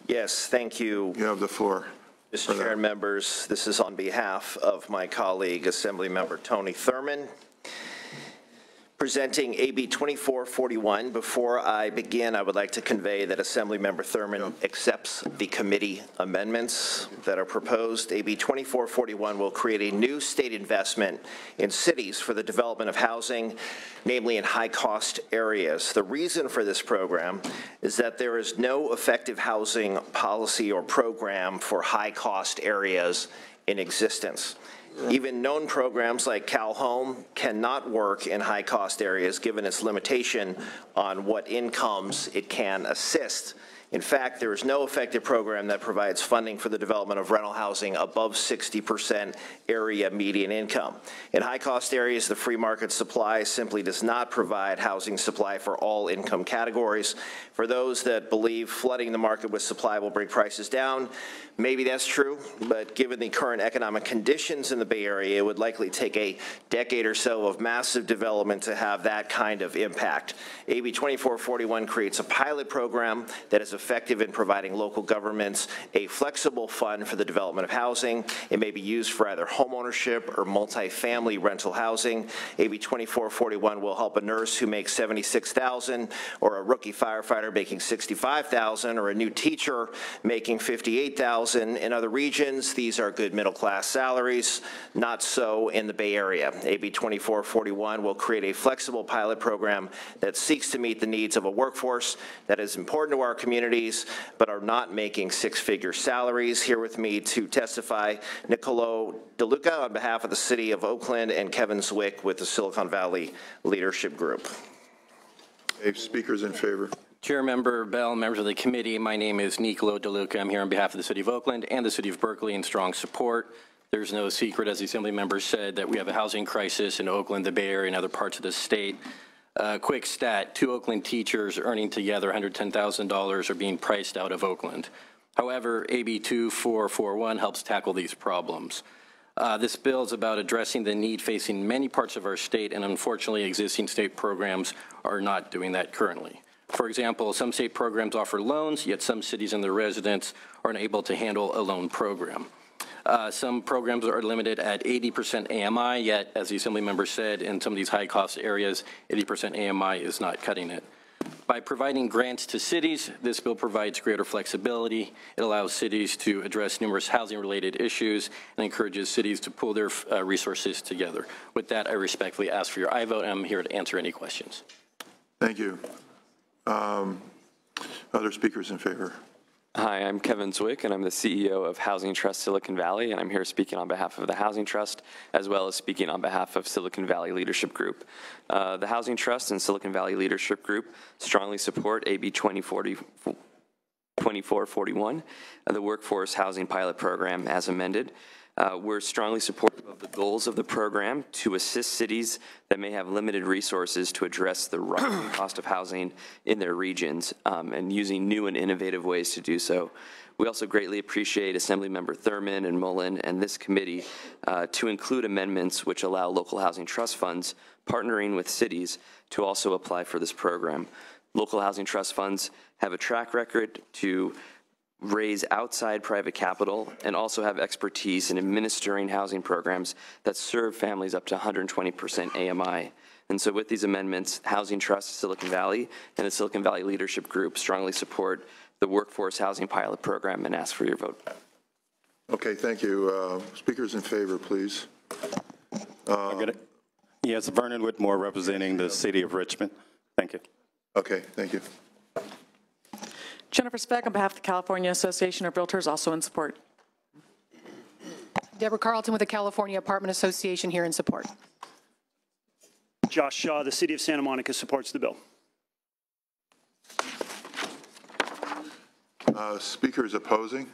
Yes, thank you. You have the floor. Mr. Chair and members, this is on behalf of my colleague, Assemblymember Tony Thurmond, presenting AB 2441. Before I begin, I would like to convey that Assemblymember Thurmond accepts the committee amendments that are proposed. AB 2441 will create a new state investment in cities for the development of housing, namely in high-cost areas. The reason for this program is that there is no effective housing policy or program for high-cost areas in existence. Even known programs like CalHome cannot work in high-cost areas given its limitation on what incomes it can assist. In fact, there is no effective program that provides funding for the development of rental housing above 60% area median income. In high-cost areas, the free market supply simply does not provide housing supply for all income categories. For those that believe flooding the market with supply will bring prices down, maybe that's true, but given the current economic conditions in the Bay Area, it would likely take a decade or so of massive development to have that kind of impact. AB 2441 creates a pilot program that is effective in providing local governments a flexible fund for the development of housing. It may be used for either homeownership or multifamily rental housing. AB 2441 will help a nurse who makes $76,000, or a rookie firefighter making $65,000, or a new teacher making $58,000. In other regions, these are good middle-class salaries, not so in the Bay Area. AB 2441 will create a flexible pilot program that seeks to meet the needs of a workforce that is important to our communities, but are not making six-figure salaries. Here with me to testify, Nicolo DeLuca on behalf of the City of Oakland and Kevin Zwick with the Silicon Valley Leadership Group. Speakers in favor. Chair Member Bell, members of the committee, my name is Nicolo DeLuca. I'm here on behalf of the City of Oakland and the City of Berkeley in strong support. There's no secret, as the Assembly member said, that we have a housing crisis in Oakland, the Bay Area, and other parts of the state. Quick stat, 2 Oakland teachers earning together $110,000 are being priced out of Oakland. However, AB 2441 helps tackle these problems. This bill is about addressing the need facing many parts of our state, and unfortunately existing state programs are not doing that currently. For example, some state programs offer loans, yet some cities and their residents are unable to handle a loan program. Some programs are limited at 80% AMI, yet, as the Assembly member said, in some of these high-cost areas, 80% AMI is not cutting it. By providing grants to cities, this bill provides greater flexibility. It allows cities to address numerous housing-related issues and encourages cities to pool their resources together. With that, I respectfully ask for your aye vote, and I'm here to answer any questions. Thank you. Other speakers in favor? Hi, I'm Kevin Zwick, and I'm the CEO of Housing Trust Silicon Valley, and I'm here speaking on behalf of the Housing Trust, as well as speaking on behalf of Silicon Valley Leadership Group. The Housing Trust and Silicon Valley Leadership Group strongly support AB 2441, the Workforce Housing Pilot Program as amended. We're strongly supportive of the goals of the program to assist cities that may have limited resources to address the rising cost of housing in their regions and using new and innovative ways to do so. We also greatly appreciate Assemblymember Thurmond and Mullen and this committee to include amendments which allow local housing trust funds partnering with cities to also apply for this program. Local housing trust funds have a track record to raise outside private capital and also have expertise in administering housing programs that serve families up to 120% AMI. And so with these amendments, Housing Trust Silicon Valley and the Silicon Valley Leadership Group strongly support the Workforce Housing Pilot Program and ask for your vote. Okay, thank you. Speakers in favor, please. Yes, Vernon Whitmore representing the City of Richmond. Thank you. Okay, thank you. Jennifer Speck on behalf of the California Association of Realtors, also in support. Deborah Carlton with the California Apartment Association, here in support. Josh Shaw, the City of Santa Monica, supports the bill. Speakers opposing?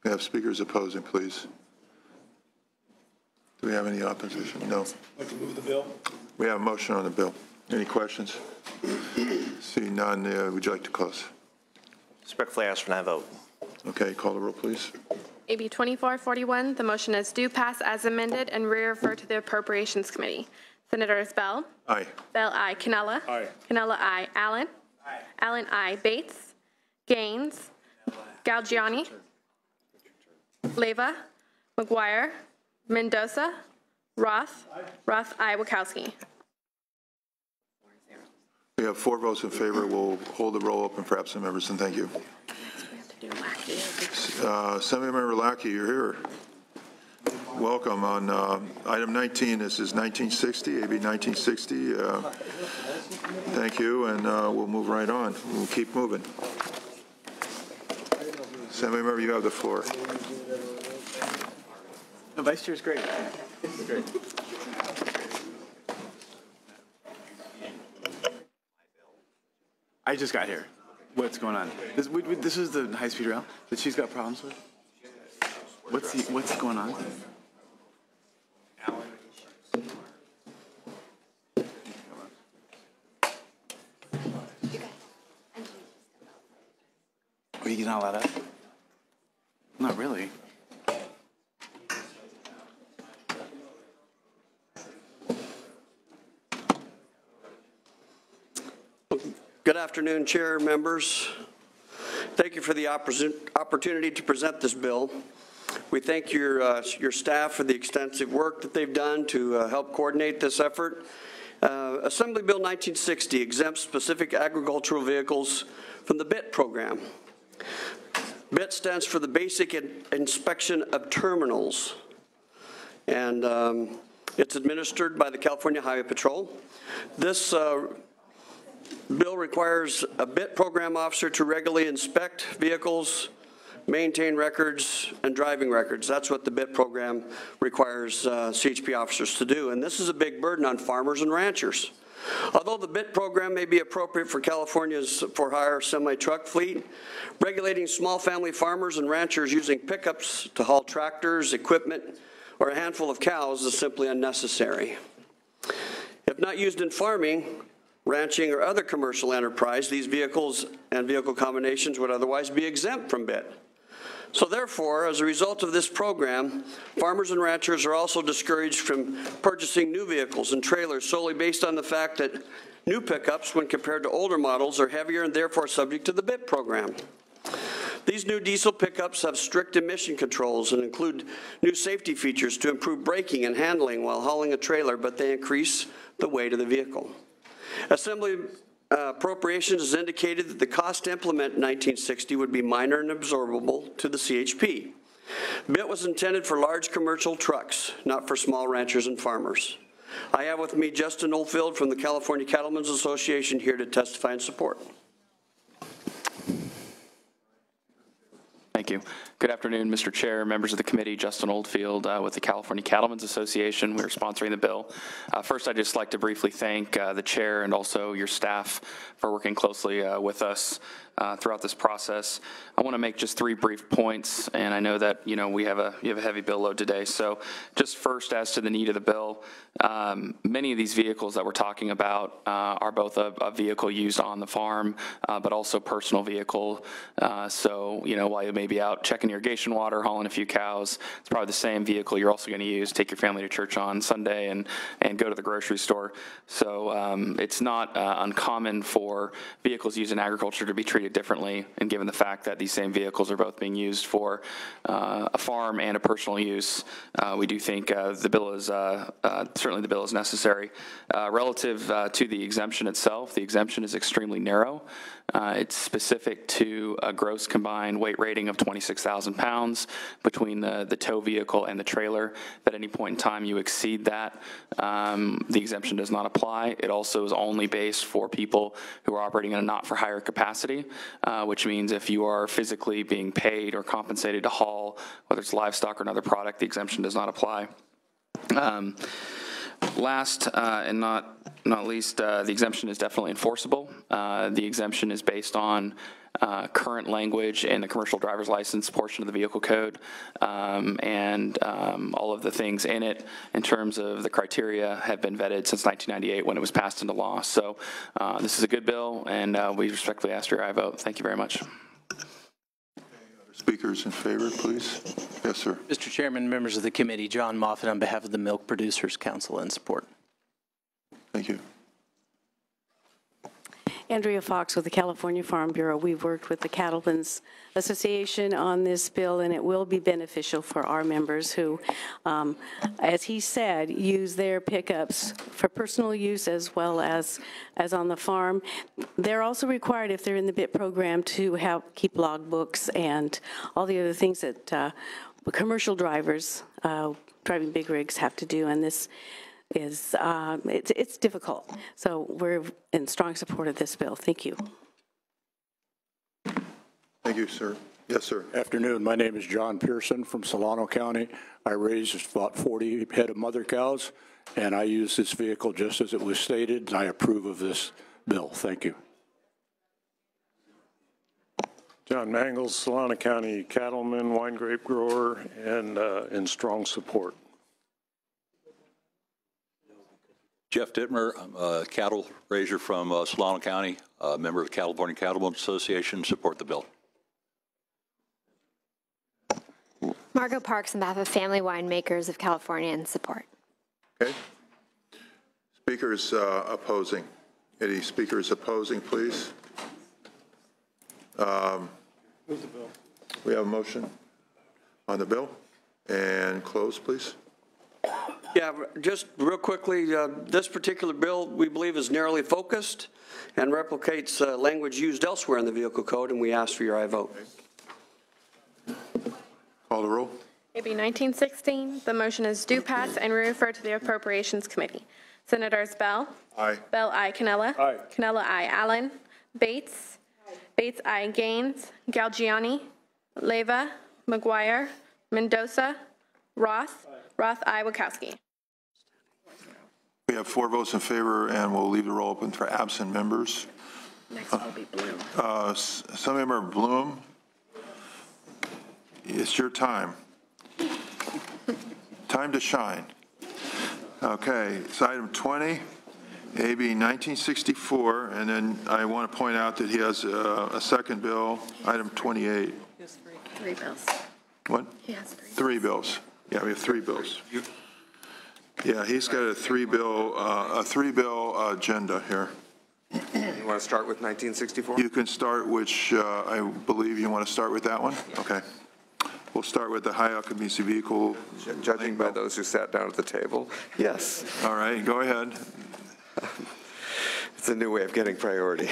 We have speakers opposing, please. Do we have any opposition? No. I'd like to move the bill. We have a motion on the bill. Any questions? See none. Would you like to close? Respectfully ask for an aye vote. Okay, call the roll, please. AB 2441, the motion is do pass as amended and re-refer to the Appropriations Committee. Senators Bell? Aye. Bell, aye. Cannella? Aye. Cannella, aye. Allen? Aye. Allen, aye. Bates? Gaines? Galgiani, Leyva, McGuire, Mendoza, Roth, I. Wachowski. We have 4 votes in favor. We'll hold the roll open for absent members, and thank you. Assemblymember Lackey, you're here. Welcome. On item 19, this is 1960, AB 1960. Thank you, and we'll move right on. We'll keep moving. Assemblymember, you have the floor. The Vice Chair's great. Great. I just got here. What's going on? This is the high-speed rail that she's got problems with? What's going on? Oh, you're not allowed out? Not really. Good afternoon, Chair, members. Thank you for the opportunity to present this bill. We thank your staff for the extensive work that they've done to help coordinate this effort. Assembly Bill 1960 exempts specific agricultural vehicles from the BIT program. BIT stands for the Basic Inspection of Terminals, and it's administered by the California Highway Patrol. This bill requires a BIT program officer to regularly inspect vehicles, maintain records, and driving records. That's what the BIT program requires CHP officers to do, and this is a big burden on farmers and ranchers. Although the BIT program may be appropriate for California's for-hire semi-truck fleet, regulating small family farmers and ranchers using pickups to haul tractors, equipment, or a handful of cows is simply unnecessary. If not used in farming, ranching, or other commercial enterprise, these vehicles and vehicle combinations would otherwise be exempt from BIT. So therefore, as a result of this program, farmers and ranchers are also discouraged from purchasing new vehicles and trailers solely based on the fact that new pickups, when compared to older models, are heavier and therefore subject to the BIT program. These new diesel pickups have strict emission controls and include new safety features to improve braking and handling while hauling a trailer, but they increase the weight of the vehicle. Assembly Appropriations has indicated that the cost to implement 1960 would be minor and absorbable to the CHP. BIT was intended for large commercial trucks, not for small ranchers and farmers. I have with me Justin Oldfield from the California Cattlemen's Association here to testify in support. Thank you. Good afternoon, Mr. Chair, members of the committee. Justin Oldfield with the California Cattlemen's Association. We're sponsoring the bill. First, I'd just like to briefly thank the chair and also your staff for working closely with us throughout this process. I want to make just 3 brief points, and I know that you have a heavy bill load today. So, just first, as to the need of the bill, many of these vehicles that we're talking about are both a vehicle used on the farm, but also personal vehicle. So, while you may be out checking irrigation water, hauling a few cows, it's probably the same vehicle you're also going to use, take your family to church on Sunday and go to the grocery store. So it's not uncommon for vehicles used in agriculture to be treated differently, and given the fact that these same vehicles are both being used for a farm and a personal use, we do think the bill is certainly the bill is necessary. Relative to the exemption itself, the exemption is extremely narrow. It's specific to a gross combined weight rating of 26,000 pounds between the tow vehicle and the trailer. If at any point in time you exceed that, the exemption does not apply. It also is only based for people who are operating in a not-for-hire capacity, which means if you are physically being paid or compensated to haul, whether it's livestock or another product, the exemption does not apply. Last and not least, the exemption is definitely enforceable. The exemption is based on current language in the commercial driver's license portion of the vehicle code, and all of the things in it in terms of the criteria have been vetted since 1998 when it was passed into law. So this is a good bill, and we respectfully ask for your aye vote. Thank you very much. Speakers in favor, please. Yes, sir. Mr. Chairman, members of the committee, John Moffitt on behalf of the Milk Producers Council in support. Thank you. Andrea Fox with the California Farm Bureau. We've worked with the Cattlemen's Association on this bill, and it will be beneficial for our members who, as he said, use their pickups for personal use as well as on the farm. They're also required, if they're in the BIT program, to keep logbooks and all the other things that commercial drivers driving big rigs have to do, and this is it's difficult. So we're in strong support of this bill. Thank you. Thank you, sir. Yes, sir. Afternoon. My name is John Pearson from Solano County. I raised about 40 head of mother cows, and I use this vehicle just as it was stated, and I approve of this bill. Thank you. John Mangles, Solano County cattleman, wine grape grower, and in strong support. Jeff Dittmer, I'm a cattle raiser from Solano County, a member of the California Cattlemen's Association, support the bill. Margot Parks on behalf of Family Winemakers of California in support. Okay. Speakers opposing. Any speakers opposing, please? We have a motion on the bill. And close, please. Yeah, just real quickly, this particular bill, we believe, is narrowly focused and replicates language used elsewhere in the Vehicle Code, and we ask for your aye vote. Call the roll. AB 1916, the motion is due pass and refer to the Appropriations Committee. Senators Bell? Aye. Bell, aye. Cannella? Aye. Cannella, aye. Allen? Bates? Bates, aye. Gaines? Galgiani? Leyva? McGuire? Mendoza? Roth? Roth, aye. Wachowski. We have 4 votes in favor, and we'll leave the roll open for absent members. Next will be Bloom. Assemblymember Bloom, it's your time. Time to shine. Okay, it's item 20, AB 1964, and then I want to point out that he has a second bill, item 28. He has 3 bills. What? He has 3. 3 bills. Yeah, we have 3 bills. Yeah, he's got a 3-bill agenda here. You want to start with 1964? You can start, which I believe you want to start with that one? Okay. We'll start with the high occupancy vehicle. Judging by those who sat down at the table, yes. All right, go ahead. It's a new way of getting priority.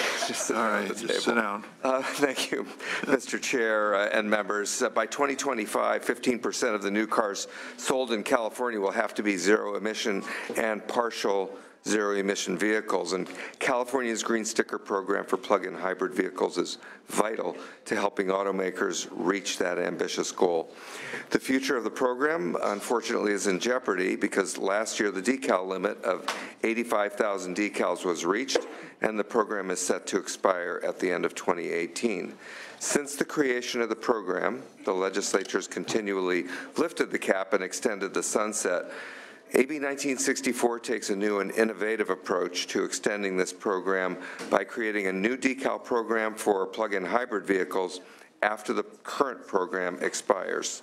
All right, just sit down. Thank you, Mr. Chair and members. By 2025, 15% of the new cars sold in California will have to be zero emission and partial zero emission vehicles. And California's Green Sticker program for plug-in hybrid vehicles is vital to helping automakers reach that ambitious goal. The future of the program, unfortunately, is in jeopardy because last year the decal limit of 85,000 decals was reached, and the program is set to expire at the end of 2018. Since the creation of the program, the legislature has continually lifted the cap and extended the sunset. AB 1964 takes a new and innovative approach to extending this program by creating a new decal program for plug-in hybrid vehicles after the current program expires.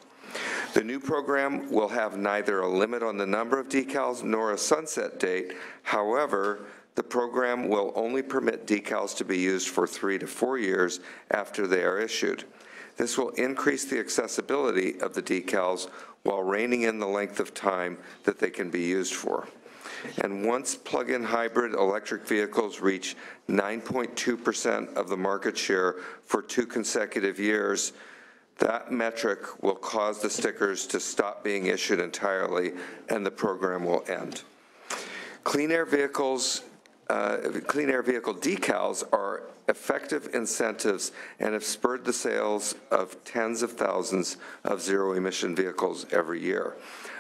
The new program will have neither a limit on the number of decals nor a sunset date. However, the program will only permit decals to be used for 3 to 4 years after they are issued. This will increase the accessibility of the decals while reining in the length of time that they can be used for. And once plug-in hybrid electric vehicles reach 9.2% of the market share for 2 consecutive years, that metric will cause the stickers to stop being issued entirely, and the program will end. Clean air vehicle decals are effective incentives and have spurred the sales of tens of thousands of zero-emission vehicles every year.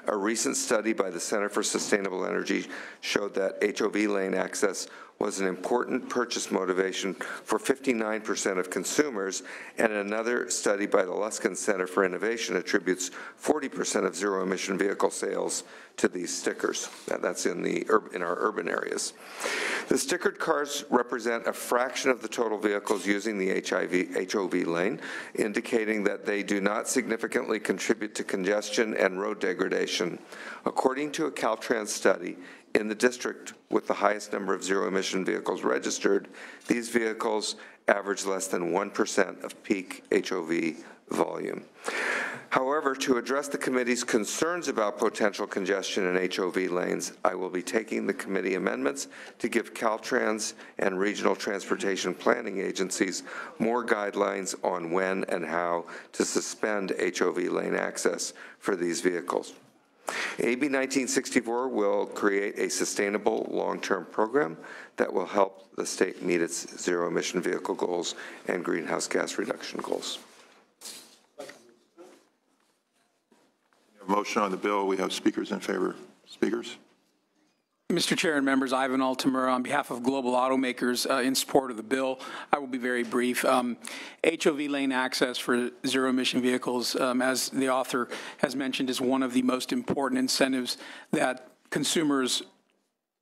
A recent study by the Center for Sustainable Energy showed that HOV lane access was an important purchase motivation for 59% of consumers, and another study by the Luskin Center for Innovation attributes 40% of zero-emission vehicle sales to these stickers. That's in our urban areas. The stickered cars represent a fraction of the total vehicles using the HOV lane, indicating that they do not significantly contribute to congestion and road degradation. According to a Caltrans study, in the district with the highest number of zero-emission vehicles registered, these vehicles average less than 1% of peak HOV volume. However, to address the committee's concerns about potential congestion in HOV lanes, I will be taking the committee amendments to give Caltrans and regional transportation planning agencies more guidelines on when and how to suspend HOV lane access for these vehicles. AB 1964 will create a sustainable long-term program that will help the state meet its zero-emission vehicle goals and greenhouse gas reduction goals. Motion on the bill. We have speakers in favor. Speakers? Mr. Chair and members, Ivan Altamura on behalf of Global Automakers in support of the bill. I will be very brief. HOV lane access for zero-emission vehicles, as the author has mentioned, is one of the most important incentives that consumers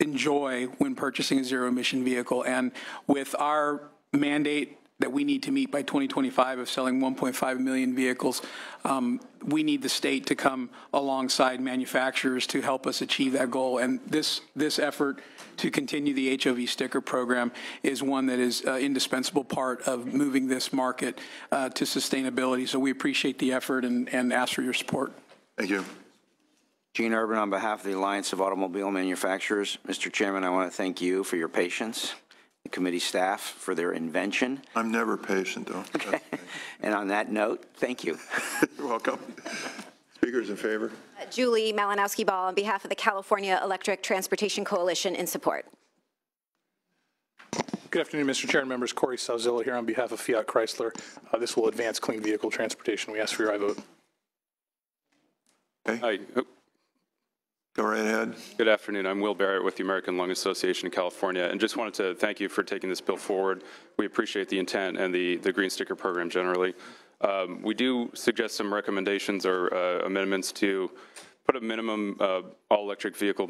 enjoy when purchasing a zero-emission vehicle. And with our mandate that we need to meet by 2025 of selling 1.5 million vehicles, we need the state to come alongside manufacturers to help us achieve that goal. And this effort to continue the HOV sticker program is one that is an indispensable part of moving this market to sustainability. So we appreciate the effort and ask for your support. Thank you. Gene Urban on behalf of the Alliance of Automobile Manufacturers. Mr. Chairman, I want to thank you for your patience, the committee staff for their invention. I'm never patient, though. Okay. And on that note, thank you. You're welcome. Speakers in favor? Julie Malinowski-Ball on behalf of the California Electric Transportation Coalition in support. Good afternoon, Mr. Chair and members. Corey Salzillo here on behalf of Fiat Chrysler. This will advance clean vehicle transportation. We ask for your aye vote. Okay. Hi. Go right ahead. Good afternoon. I'm Will Barrett with the American Lung Association in California, and just wanted to thank you for taking this bill forward. We appreciate the intent and the green sticker program generally. We do suggest some recommendations or amendments to put a minimum all-electric vehicle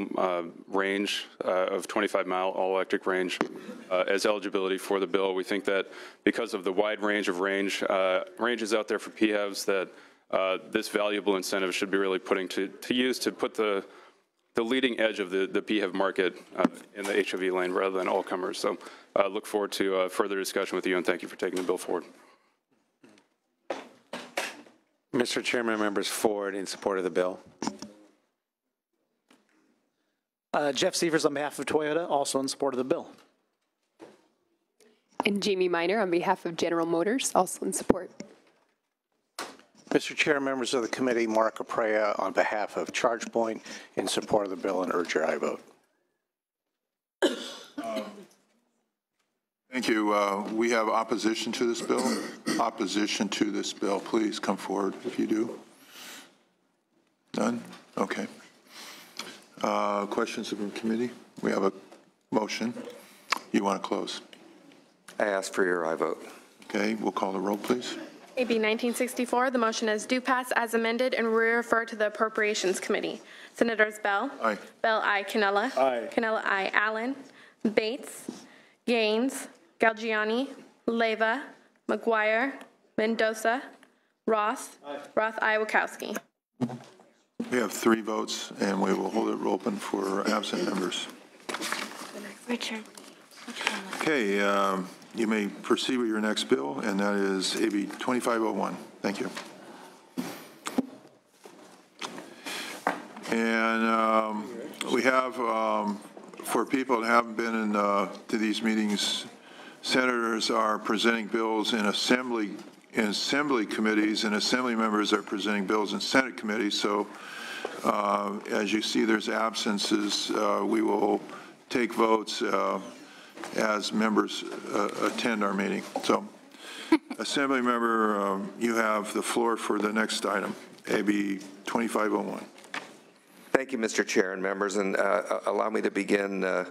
range of 25-mile all-electric range as eligibility for the bill. We think that because of the wide range of ranges out there for PHEVs, that this valuable incentive should be really putting to use to put the leading edge of the PHEV market in the HOV lane rather than all comers. So look forward to further discussion with you, and thank you for taking the bill forward. Mr. Chairman, members Ford in support of the bill. Jeff Severs on behalf of Toyota, also in support of the bill. And Jamie Miner on behalf of General Motors, also in support. Mr. Chair, members of the committee, Mark Aprea on behalf of ChargePoint in support of the bill and urge your aye vote. Thank you. We have opposition to this bill. Opposition to this bill. Please come forward if you do. None? Okay. Questions from the committee? We have a motion. You want to close? I ask for your aye vote. Okay. We'll call the roll, please. AB 1964, the motion is do pass as amended and refer to the Appropriations Committee. Senators Bell? Aye. Bell, aye. Cannella? Aye. Cannella, aye. Allen? Bates? Gaines? Galgiani? Leyva? McGuire? Mendoza? Roth? Roth, aye. Wachowski. We have 3 votes, and we will hold it open for absent members. Richard. Okay. You may proceed with your next bill, and that is AB 2501. Thank you. And we have, for people that haven't been to these meetings, senators are presenting bills in assembly committees, and assembly members are presenting bills in Senate committees. So as you see, there's absences. We will take votes as members attend our meeting. So, Assembly Member, you have the floor for the next item, AB 2501. Thank you, Mr. Chair and members, and allow me to begin,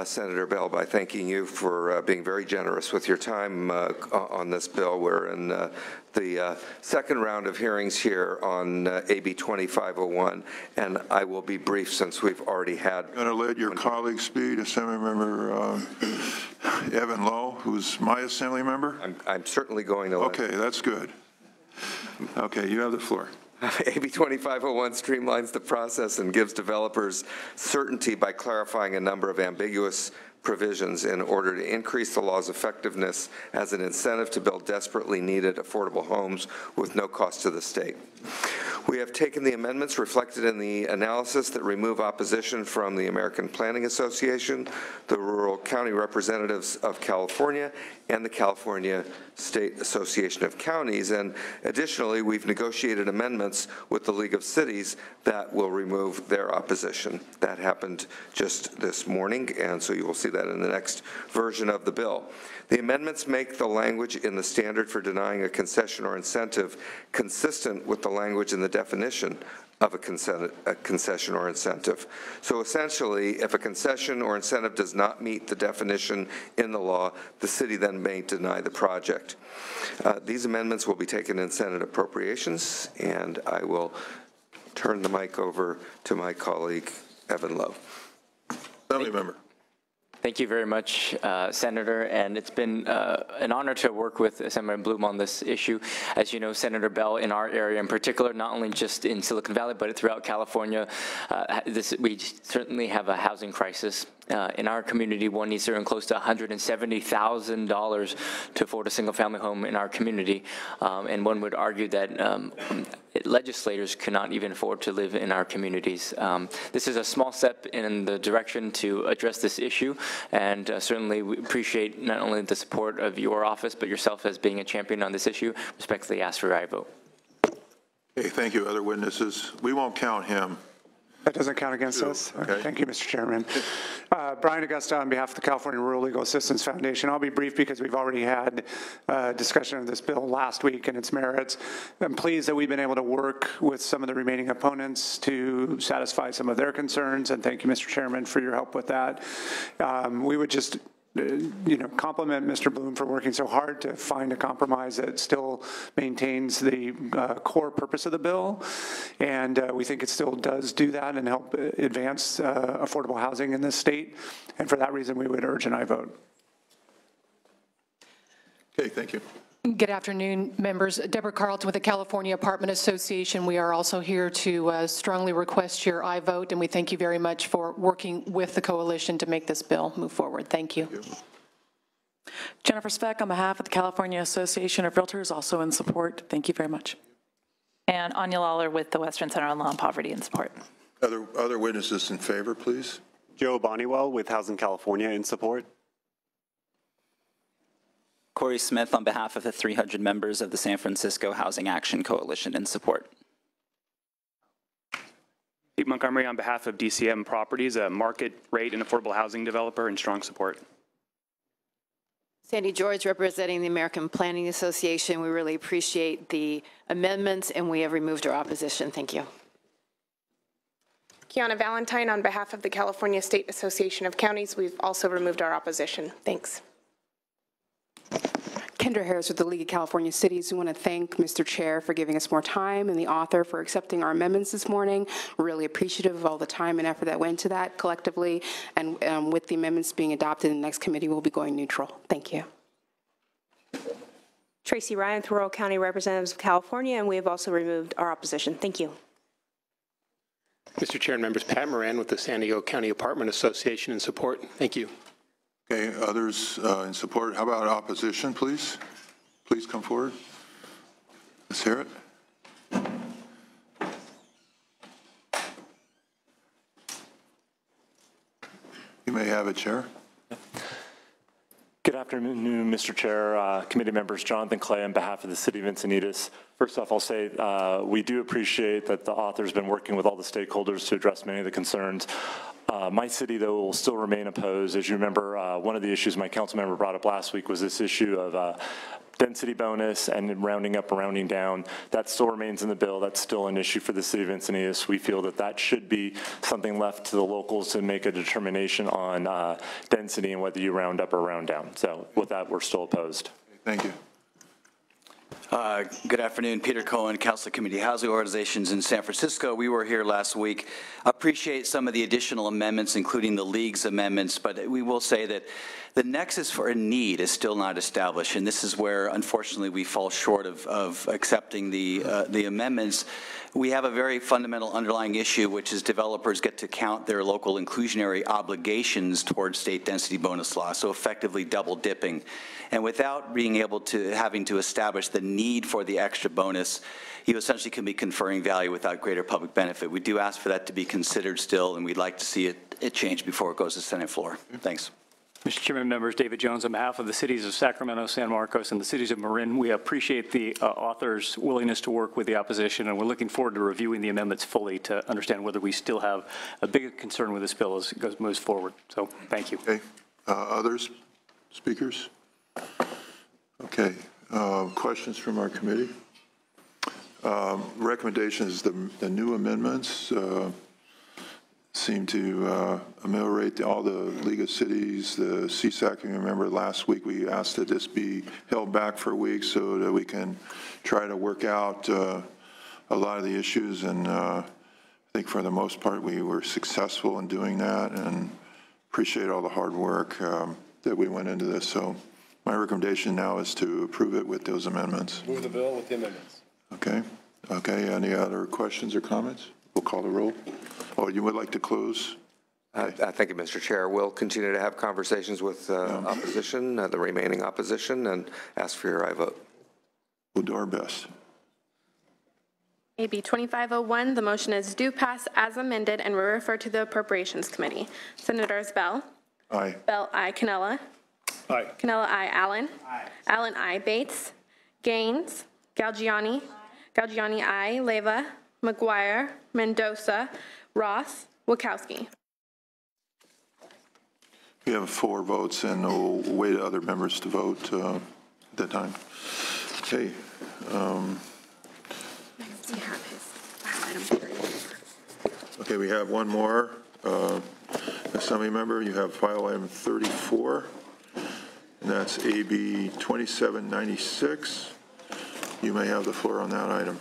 Senator Bell, by thanking you for being very generous with your time on this bill. We're in the second round of hearings here on AB 2501, and I will be brief since we've already had. I'm going to let your colleague speak, Assembly Member Evan Lowe, who's my Assembly Member. I'm certainly going to. Okay, that's good. Okay, you have the floor. AB 2501 streamlines the process and gives developers certainty by clarifying a number of ambiguous provisions in order to increase the law's effectiveness as an incentive to build desperately needed affordable homes with no cost to the state. We have taken the amendments reflected in the analysis that remove opposition from the American Planning Association, the Rural County Representatives of California, and the California State Association of Counties. And additionally, we've negotiated amendments with the League of Cities that will remove their opposition. That happened just this morning, and so you will see that in the next version of the bill. The amendments make the language in the standard for denying a concession or incentive consistent with the language in the definition of a concession or incentive. So essentially, if a concession or incentive does not meet the definition in the law, the city then may deny the project. These amendments will be taken in Senate Appropriations, and I will turn the mic over to my colleague, Evan Lowe. Assembly member. Thank you very much, Senator, and it's been an honor to work with Assemblymember Bloom on this issue. As you know, Senator Bell, in our area in particular, not only just in Silicon Valley, but throughout California, we certainly have a housing crisis. In our community, one needs to earn close to $170,000 to afford a single-family home in our community, and one would argue that legislators cannot even afford to live in our communities. This is a small step in the direction to address this issue, and certainly we appreciate not only the support of your office, but yourself as being a champion on this issue. Respectfully ask for your aye vote. Okay, thank you. Other witnesses? We won't count him. That doesn't count against us. Okay. Thank you, Mr. Chairman. Brian Augusta on behalf of the California Rural Legal Assistance Foundation. I'll be brief because we've already had discussion of this bill last week and its merits. I'm pleased that we've been able to work with some of the remaining opponents to satisfy some of their concerns, and thank you, Mr. Chairman, for your help with that. We would just compliment Mr. Bloom for working so hard to find a compromise that still maintains the core purpose of the bill. And we think it still does do that and help advance affordable housing in this state. And for that reason, we would urge an aye vote. Okay, thank you. Good afternoon, members. Deborah Carlton with the California Apartment Association. We are also here to strongly request your aye vote, and we thank you very much for working with the coalition to make this bill move forward. Thank you. Jennifer Speck on behalf of the California Association of Realtors, also in support. Thank you very much. And Anya Lawler with the Western Center on Law and Poverty in support. Other witnesses in favor, please. Joe Bonniwell with Housing California in support. Corey Smith on behalf of the 300 members of the San Francisco Housing Action Coalition in support. Pete Montgomery on behalf of DCM Properties, a market rate and affordable housing developer, in strong support. Sandy George representing the American Planning Association. We really appreciate the amendments, and we have removed our opposition. Thank you. Kiana Valentine on behalf of the California State Association of Counties. We've also removed our opposition. Thanks. Kendra Harris with the League of California Cities. We want to thank Mr. Chair for giving us more time and the author for accepting our amendments this morning. We're really appreciative of all the time and effort that went into that collectively. And with the amendments being adopted, the next committee will be going neutral. Thank you. Tracy Ryan with Rural County Representatives of California, and we have also removed our opposition. Thank you. Mr. Chair and members, Pat Moran with the San Diego County Apartment Association in support. Thank you. Okay, others in support. How about opposition, please? Please come forward. Let's hear it. You may have it, Chair. Good afternoon, Mr. Chair, committee members. Jonathan Clay on behalf of the City of Encinitas. First off, I'll say we do appreciate that the author's been working with all the stakeholders to address many of the concerns. My city, though, will still remain opposed. As you remember, one of the issues my council member brought up last week was this issue of density bonus and rounding up or rounding down. That still remains in the bill. That's still an issue for the City of Encinitas. We feel that that should be something left to the locals to make a determination on density and whether you round up or round down. So with that, we're still opposed. Thank you. Good afternoon, Peter Cohen, Council Committee Housing Organizations in San Francisco. We were here last week. Appreciate some of the additional amendments, including the League's amendments, but we will say that the nexus for a need is still not established, and this is where, unfortunately, we fall short of accepting the amendments. We have a very fundamental underlying issue, which is developers get to count their local inclusionary obligations towards state density bonus law, so effectively double dipping. And without being able to, having to establish the need for the extra bonus, you essentially can be conferring value without greater public benefit. We do ask for that to be considered still, and we'd like to see it change before it goes to the Senate floor. Thanks. Mr. Chairman, members, David Jones on behalf of the cities of Sacramento, San Marcos, and the cities of Marin. We appreciate the author's willingness to work with the opposition, and we're looking forward to reviewing the amendments fully to understand whether we still have a bigger concern with this bill as it moves forward. So thank you. Okay. Others? Speakers? Okay. Questions from our committee? Recommendations, the new amendments seem to ameliorate all the League of Cities, the CSAC. You remember last week we asked that this be held back for a week so that we can try to work out a lot of the issues, and I think for the most part we were successful in doing that, and appreciate all the hard work that we went into this. So my recommendation now is to approve it with those amendments. Move the bill with the amendments. Okay. Okay. Any other questions or comments? We'll call the roll. Oh, you would like to close? Thank you, Mr. Chair. We'll continue to have conversations with opposition, the remaining opposition, and ask for your aye vote. We'll do our best. AB 2501, the motion is due pass as amended and will refer to the Appropriations Committee. Senators Bell? Aye. Bell, aye. Cannella? Aye. Cannella, aye. Allen? Aye. Allen, aye. Bates? Gaines? Galgiani? Galgiani, aye. Leyva? McGuire? Mendoza? Ross? Wachowski? We have 4 votes, and we'll wait other members to vote at that time. Okay. Okay, we have one more. Assembly member, you have file item 34, and that's AB 2796. You may have the floor on that item.